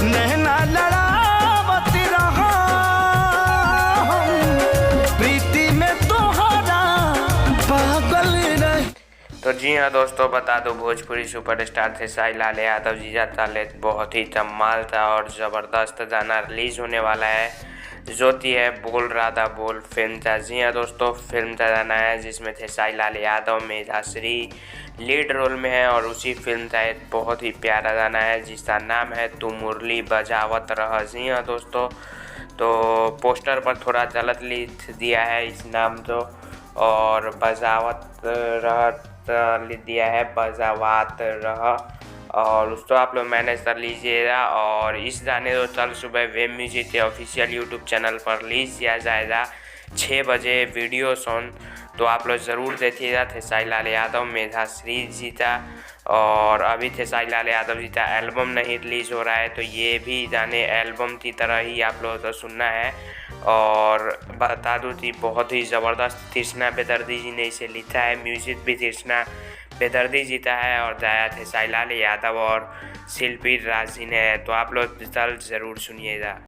नैना लड़ावत रहा प्रीति में तोहरा पागल रही। तो जी हाँ दोस्तों, बता दो भोजपुरी सुपरस्टार थे साई लाल यादव जी का बहुत ही कमाल था और ज़बरदस्त गाना रिलीज़ होने वाला है, जो है बोल राधा बोल फिल्म था। जी हाँ दोस्तों, फिल्म का गाना है जिसमें थे साई लाल यादव, मेधाश्री लीड रोल में है और उसी फिल्म का एक बहुत ही प्यारा गाना है जिसका नाम है तू मुरली बजावत रह। जी हाँ दोस्तों, तो पोस्टर पर थोड़ा गलत लिख दिया है इस नाम को और बजावत रह लिख दिया है बजावत रह, और उसको आप लोग मैनेज कर लीजिएगा। और इस गाने को कल सुबह वेब म्यूजिक के ऑफिशियल यूट्यूब चैनल पर रिलीज़ किया जाएगा 6 बजे वीडियो सॉन्ग, तो आप लोग ज़रूर देखिएगा। खेसारी लाल यादव, मेधाश्री जी का, और अभी खेसारी लाल यादव जी का एल्बम नहीं रिलीज़ हो रहा है, तो ये भी गाने एल्बम की तरह ही आप लोगों को सुनना है। और बता दूँ कि बहुत ही ज़बरदस्त कृष्णा बेदर्दी जी ने इसे लिखा है, म्यूजिक भी कृष्णा बेदर्दी जी का है और गाया खेसारी लाल यादव और शिल्पी राज जी ने है, तो आप लोग जल्द ज़रूर सुनिएगा।